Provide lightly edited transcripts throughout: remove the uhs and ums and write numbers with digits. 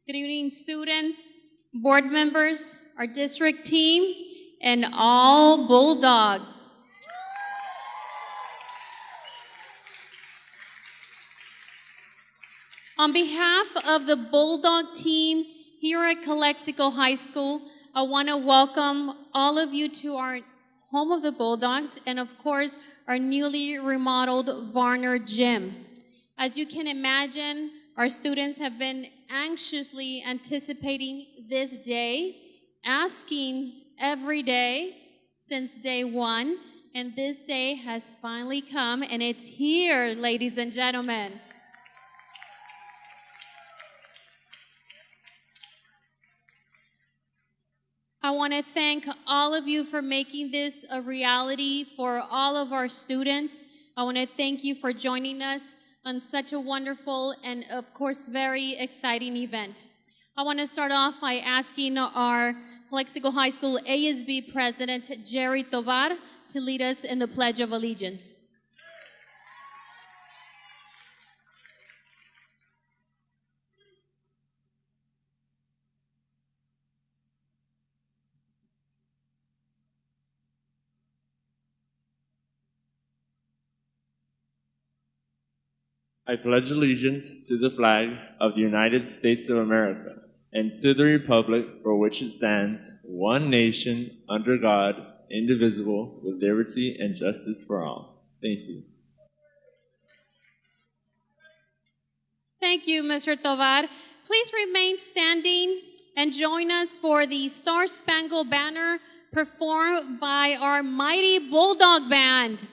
Good evening, students, board members, our district team, and all Bulldogs. On behalf of the Bulldog team here at Calexico High School, I want to welcome all of you to our home of the Bulldogs and, of course, our newly remodeled Varner Gym. As you can imagine, our students have been anxiously anticipating this day, asking every day since day one, and this day has finally come, and it's here, ladies and gentlemen. I want to thank all of you for making this a reality for all of our students. I want to thank you for joining us on such a wonderful and, of course, very exciting event. I want to start off by asking our Calexico High School ASB President, Jerry Tovar, to lead us in the Pledge of Allegiance. I pledge allegiance to the flag of the United States of America and to the republic for which it stands, one nation, under God, indivisible, with liberty and justice for all. Thank you. Thank you, Mr. Tovar. Please remain standing and join us for the Star Spangled Banner performed by our mighty Bulldog Band.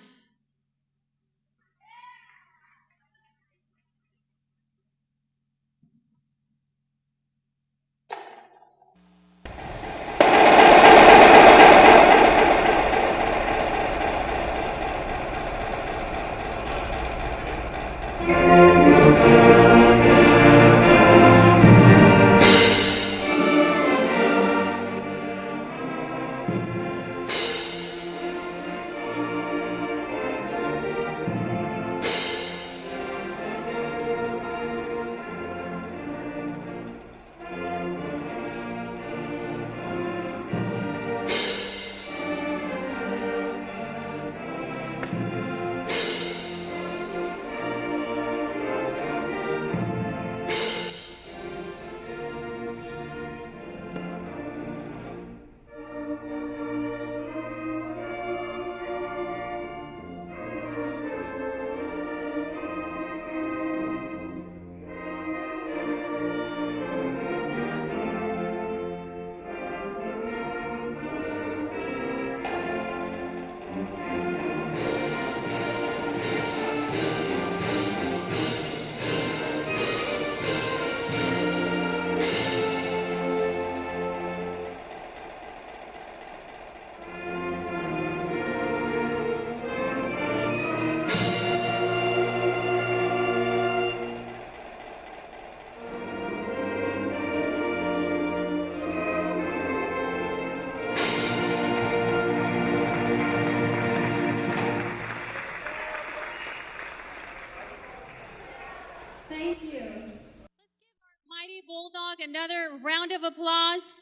Thank you. Let's give our mighty Bulldog another round of applause.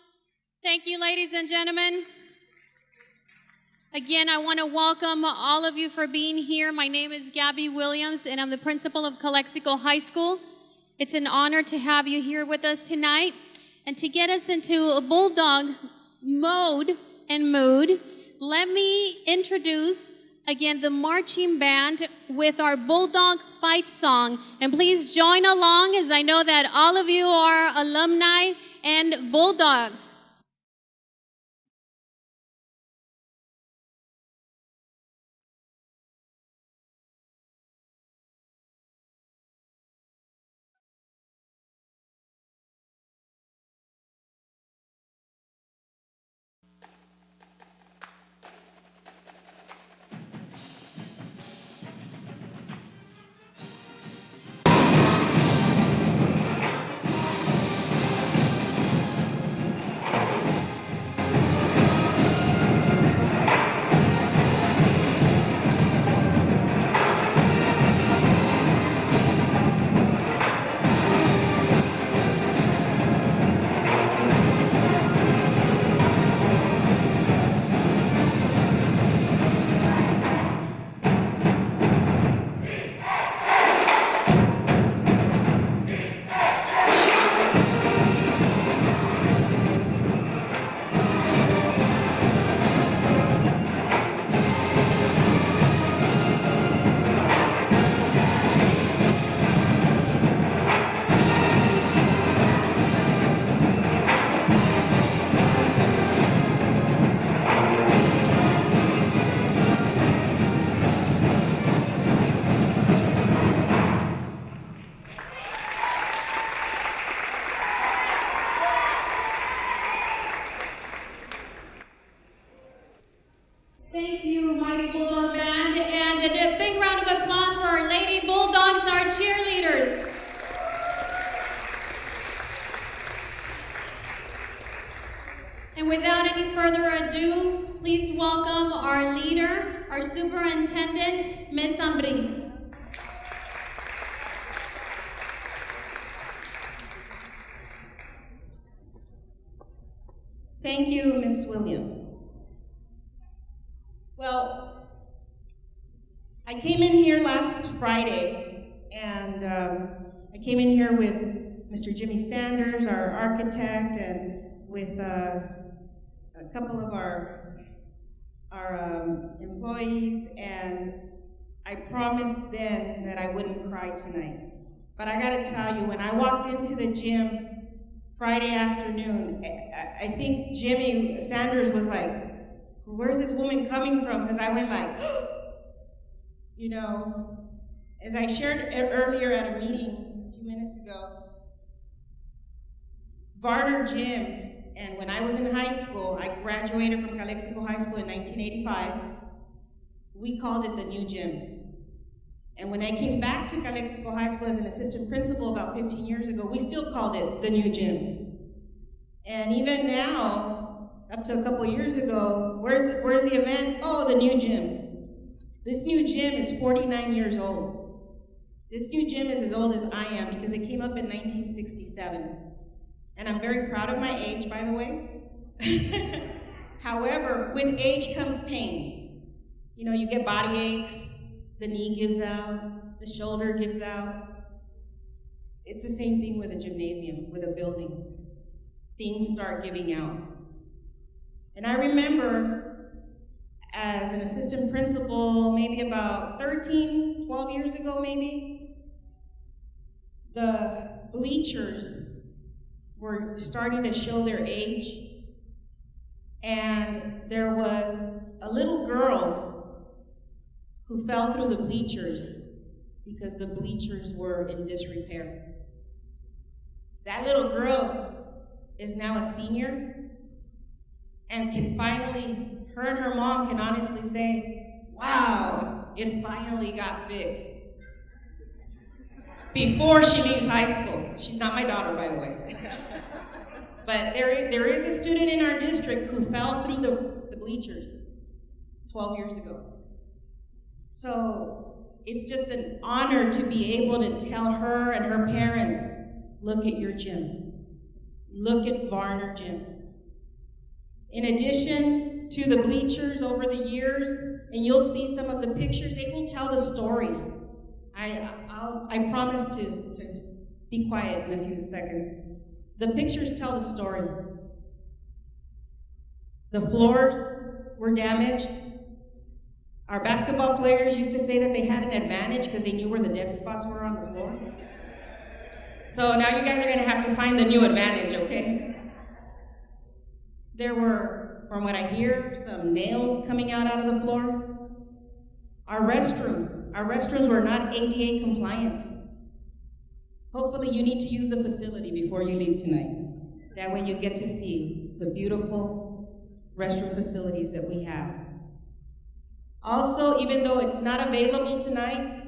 Thank you, ladies and gentlemen. Again, I want to welcome all of you for being here. My name is Gabby Williams, and I'm the principal of Calexico High School. It's an honor to have you here with us tonight. And to get us into a Bulldog mode and mood, let me introduce again the marching band with our Bulldog fight song. And please join along, as I know that all of you are alumni and Bulldogs. And without any further ado, please welcome our leader, our superintendent, Ms. Ambris. Thank you, Ms. Williams. Well, I came in here last Friday, and I came in here with Mr. Jimmy Sanders, our architect, and with a couple of our employees, and I promised then that I wouldn't cry tonight. But I gotta tell you, when I walked into the gym Friday afternoon, I think Jimmy Sanders was like, where's this woman coming from? Because I went like, you know, as I shared earlier at a meeting a few minutes ago, Varner Gym, and when I was in high school, I graduated from Calexico High School in 1985, we called it the new gym. And when I came back to Calexico High School as an assistant principal about 15 years ago, we still called it the new gym. And even now, up to a couple years ago, where's the event? Oh, the new gym. This new gym is 49 years old. This new gym is as old as I am because it came up in 1967. And I'm very proud of my age, by the way. However, with age comes pain. You know, you get body aches, the knee gives out, the shoulder gives out. It's the same thing with a gymnasium, with a building. Things start giving out. And I remember as an assistant principal, maybe about 13, 12 years ago maybe, the bleachers were starting to show their age. And there was a little girl who fell through the bleachers because the bleachers were in disrepair. That little girl is now a senior and can finally, her and her mom can honestly say, wow, it finally got fixed. Before she leaves high school. She's not my daughter, by the way. But there is a student in our district who fell through the bleachers 12 years ago. So it's just an honor to be able to tell her and her parents, look at your gym. Look at Varner Gym. In addition to the bleachers over the years, and you'll see some of the pictures, they will tell the story. I promise to be quiet in a few seconds. The pictures tell the story. The floors were damaged. Our basketball players used to say that they had an advantage because they knew where the dead spots were on the floor. So now you guys are gonna have to find the new advantage, okay? There were, from what I hear, some nails coming out of the floor. Our restrooms were not ADA compliant. Hopefully you need to use the facility before you leave tonight. That way you get to see the beautiful restroom facilities that we have. Also, even though it's not available tonight,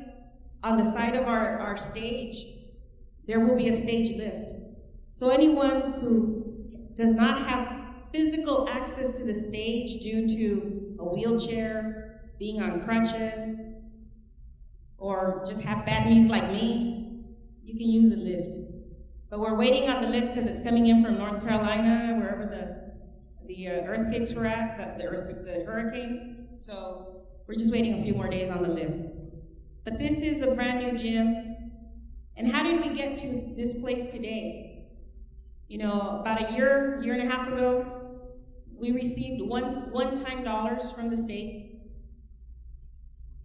on the side of our stage, there will be a stage lift. So anyone who does not have physical access to the stage due to a wheelchair, being on crutches, or just have bad knees like me, you can use the lift. But we're waiting on the lift because it's coming in from North Carolina, wherever the earthquakes were at, the hurricanes. So we're just waiting a few more days on the lift. But this is a brand new gym. And how did we get to this place today? You know, about a year and a half ago, we received one-time dollars from the state.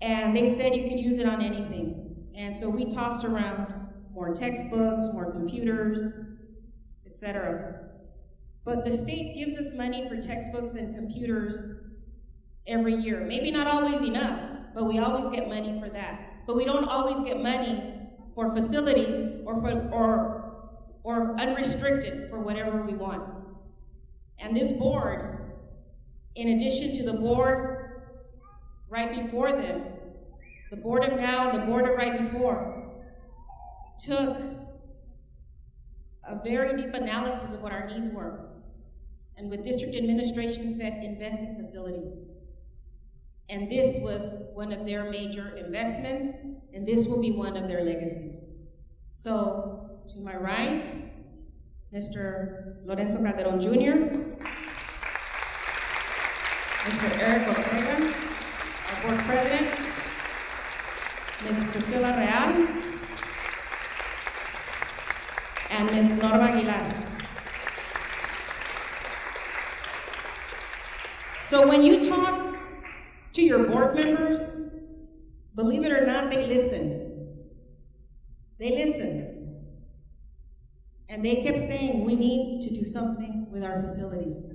And they said you could use it on anything. And so we tossed around more textbooks, more computers, etc. But the state gives us money for textbooks and computers every year. Maybe not always enough, but we always get money for that. But we don't always get money for facilities or unrestricted for whatever we want. And this board, in addition to the board right before them, the board of now and the board of right before, took a very deep analysis of what our needs were. and with district administration said invest in facilities. And this was one of their major investments, and this will be one of their legacies. So, to my right, Mr. Lorenzo Calderon Jr., Mr. Eric Ortega, our board president, Ms. Priscilla Real, and Ms. Norma Aguilar. So when you talk to your board members, believe it or not, they listen. They listen. And they kept saying, we need to do something with our facilities.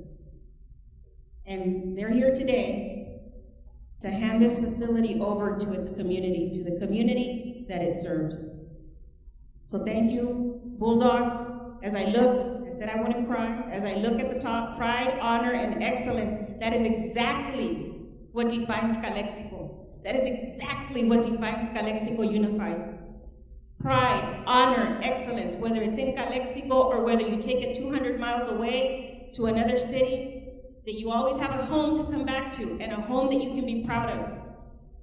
And they're here today to hand this facility over to its community, to the community that it serves. So thank you, Bulldogs. As I look, I said I wouldn't cry. As I look at the top, pride, honor, and excellence, that is exactly what defines Calexico. That is exactly what defines Calexico Unified. Pride, honor, excellence, whether it's in Calexico or whether you take it 200 miles away to another city, that you always have a home to come back to and a home that you can be proud of.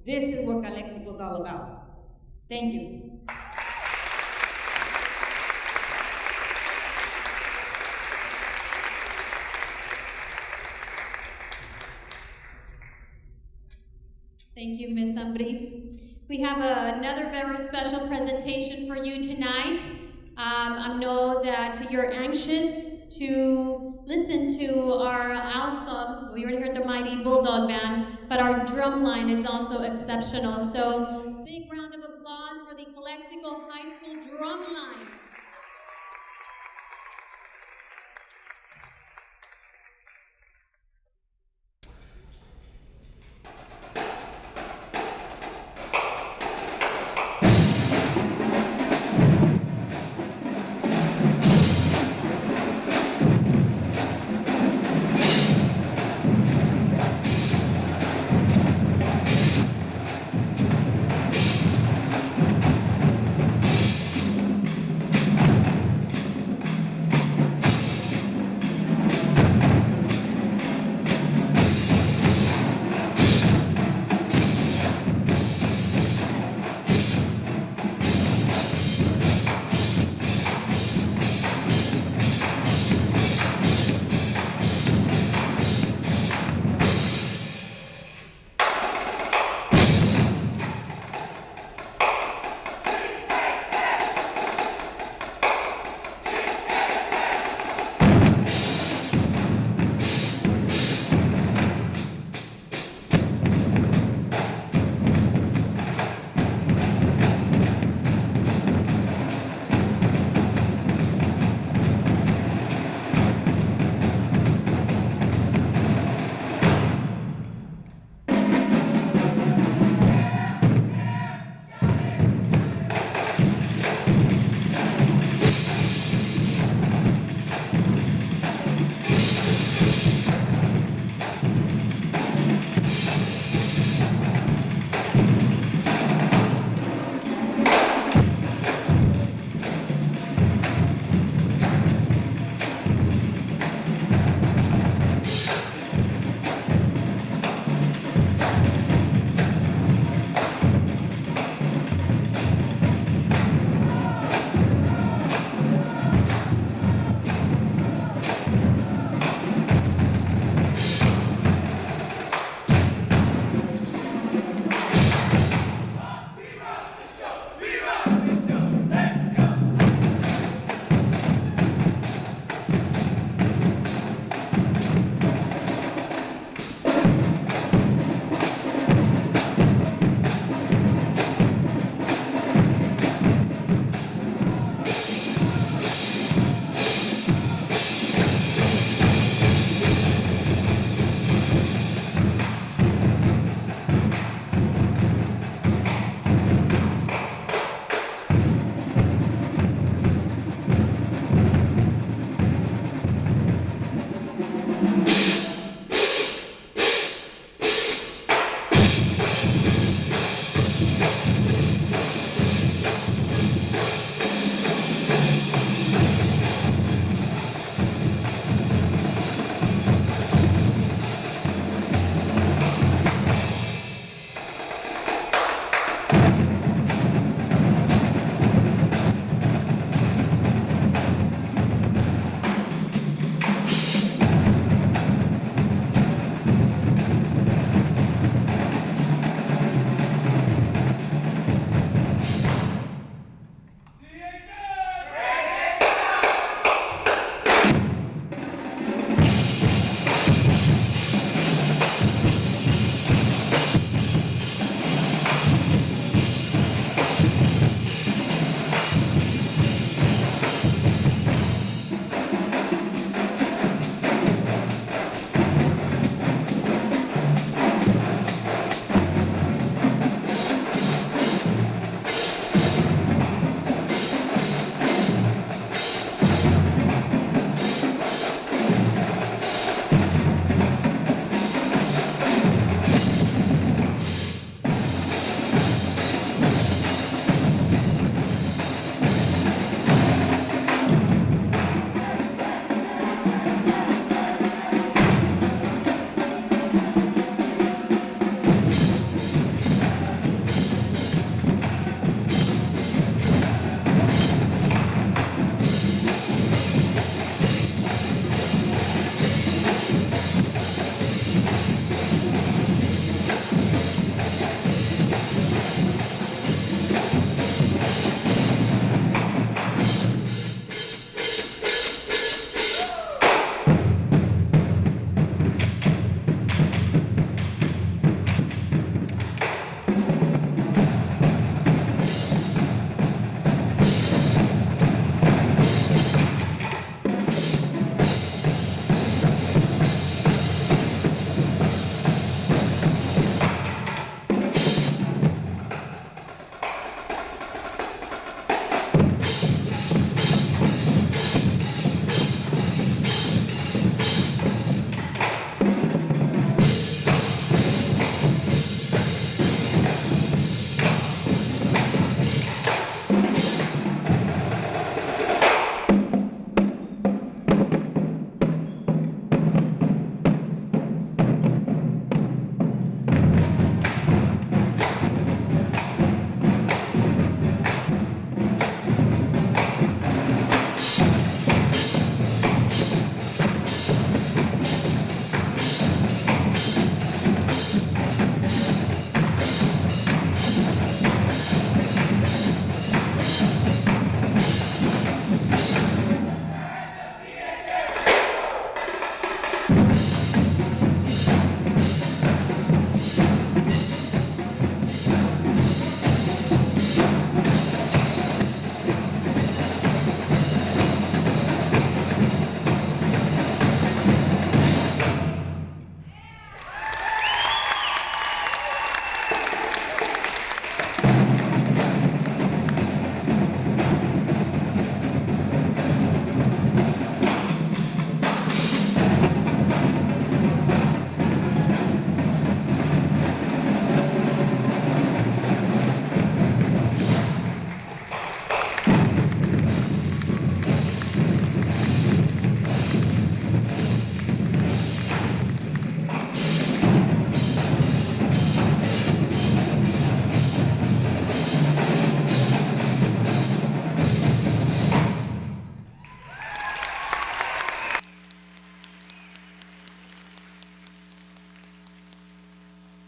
This is what Calexico is all about. Thank you. Thank you, Ms. Ambris. We have another very special presentation for you tonight. I know that you're anxious to listen to our awesome, we already heard the mighty Bulldog Band, but our drum line is also exceptional. So, big round of applause for the Calexico High School drum line.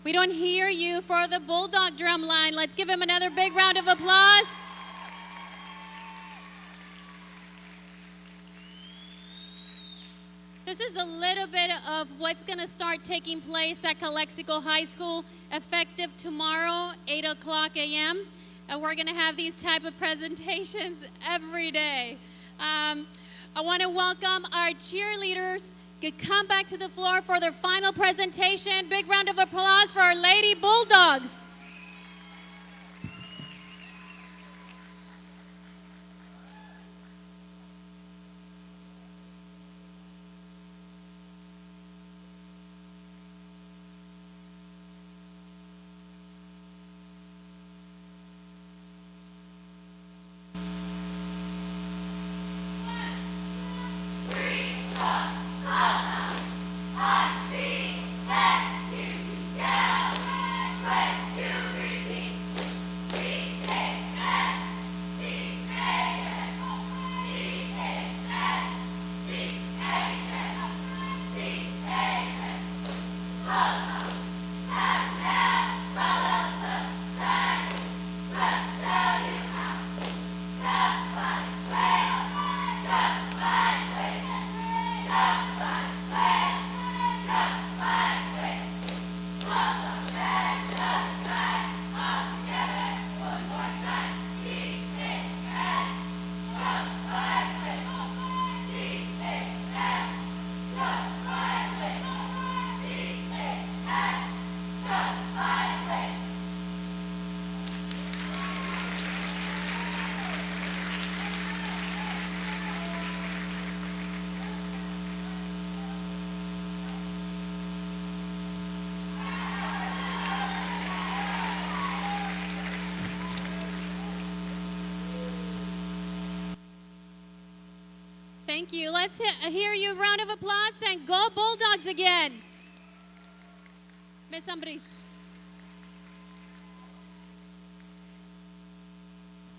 We don't hear you for the Bulldog drum line. Let's give him another big round of applause. This is a little bit of what's going to start taking place at Calexico High School, effective tomorrow, 8 o'clock a.m. And we're going to have these type of presentations every day. I want to welcome our cheerleaders to come back to the floor for their final presentation. Big round of applause for our Lady Bulldogs. Thank you. Let's hear you. Round of applause and go Bulldogs again. Miss Ambris.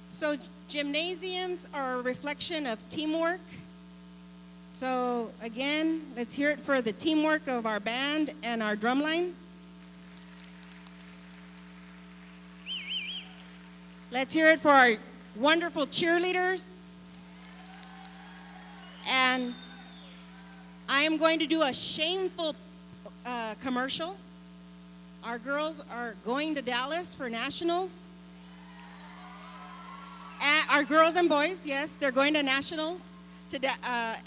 So gymnasiums are a reflection of teamwork. So again, let's hear it for the teamwork of our band and our drumline. Let's hear it for our wonderful cheerleaders. And I am going to do a shameful commercial. Our girls are going to Dallas for nationals. Our girls and boys, yes, they're going to nationals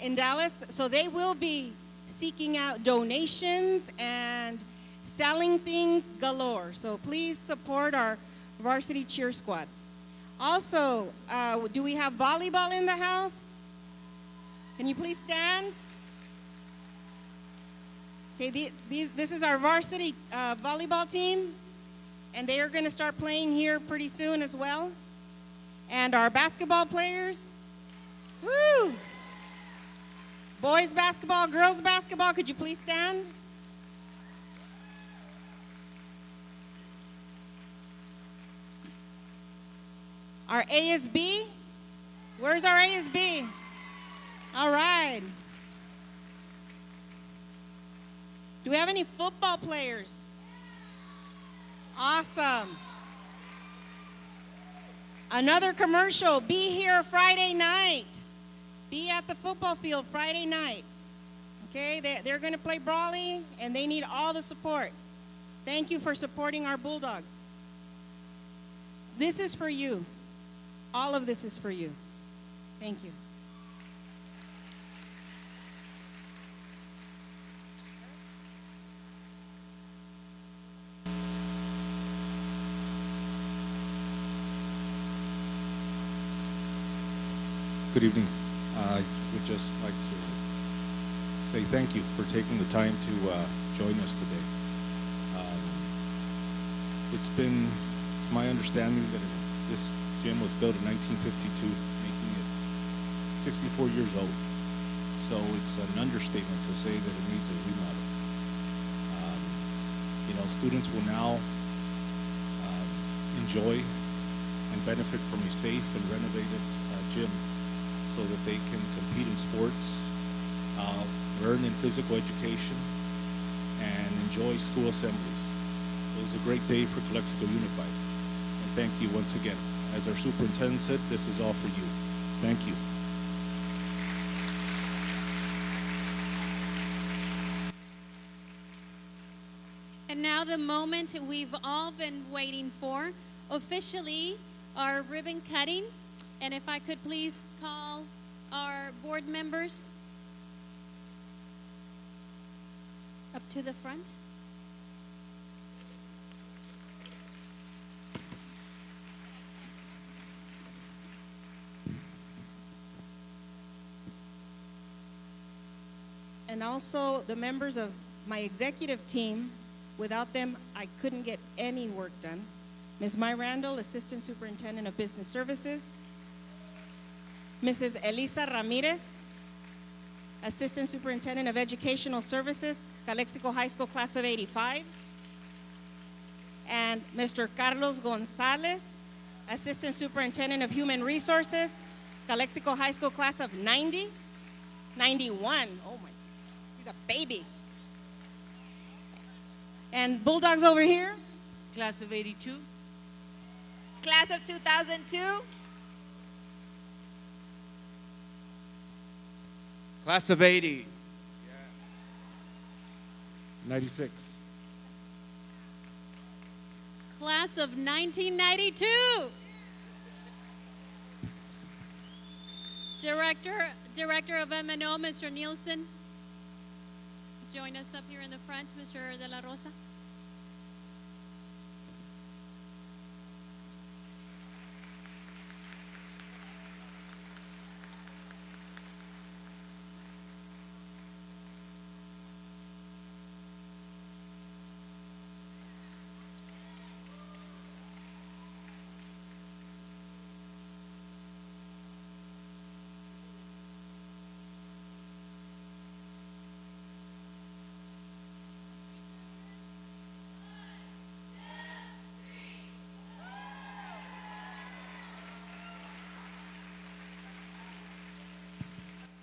in Dallas. So they will be seeking out donations and selling things galore. So please support our varsity cheer squad. Also, do we have volleyball in the house? Can you please stand? Okay, this is our varsity volleyball team, and they are going to start playing here pretty soon as well. And our basketball players, woo! Boys basketball, girls basketball, could you please stand? Our ASB, where's our ASB? All right. Do we have any football players? Awesome. Another commercial. Be here Friday night. Be at the football field Friday night. Okay, they're going to play Brawley, and they need all the support. Thank you for supporting our Bulldogs. This is for you. All of this is for you. Thank you. Good evening. I would just like to say thank you for taking the time to join us today. It's my understanding that this gym was built in 1952, making it 64 years old. So it's an understatement to say that it needs a remodel. Students will now enjoy and benefit from a safe and renovated gym, so that they can compete in sports, learn in physical education, and enjoy school assemblies. It was a great day for Calexico Unified. And thank you once again. As our superintendent said, this is all for you. Thank you. And now the moment we've all been waiting for, officially our ribbon cutting. And if I could please call our board members up to the front. And also the members of my executive team. Without them, I couldn't get any work done. Ms. Mai Randall, Assistant Superintendent of Business Services. Mrs. Elisa Ramirez, Assistant Superintendent of Educational Services, Calexico High School Class of 85. And Mr. Carlos Gonzalez, Assistant Superintendent of Human Resources, Calexico High School Class of 90, 91. Oh my, he's a baby. And Bulldogs over here. Class of 82. Class of 2002. Class of 80. 96. Class of 1992. Director of M&O, Mr. Nielsen. Join us up here in the front, Mr. De La Rosa.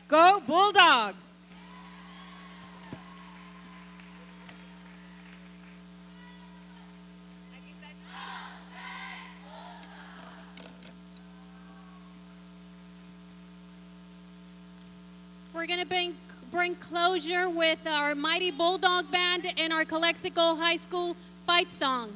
Go Bulldogs! We're going to bring closure with our Mighty Bulldog Band and our Calexico High School fight song.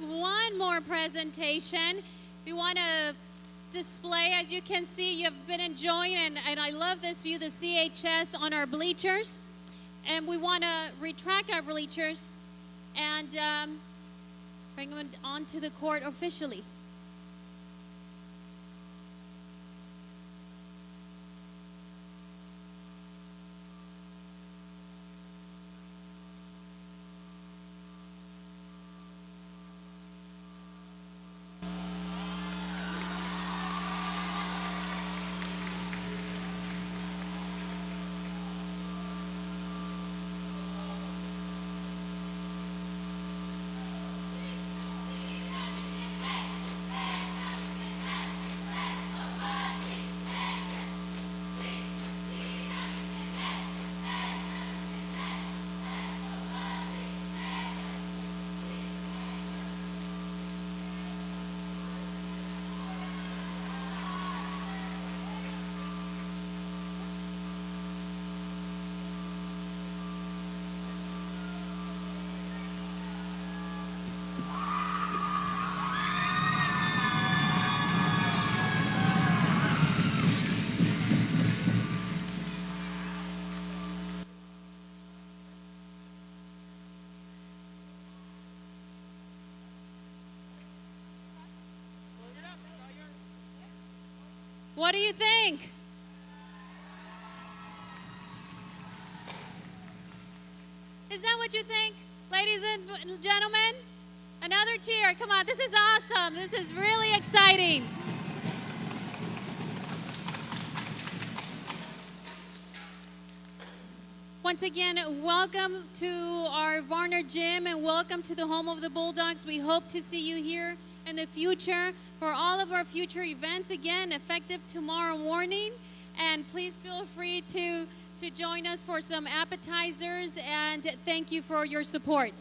have one more presentation. We want to display, as you can see, you've been enjoying, and I love this view, the CHS on our bleachers. And we want to retract our bleachers and bring them onto the court officially. What do you think? Is that what you think, ladies and gentlemen? Another cheer. Come on, this is awesome. This is really exciting. Once again, welcome to our Varner Gym and welcome to the home of the Bulldogs. We hope to see you here in the future for all of our future events, again, effective tomorrow morning. And please feel free to join us for some appetizers, and thank you for your support.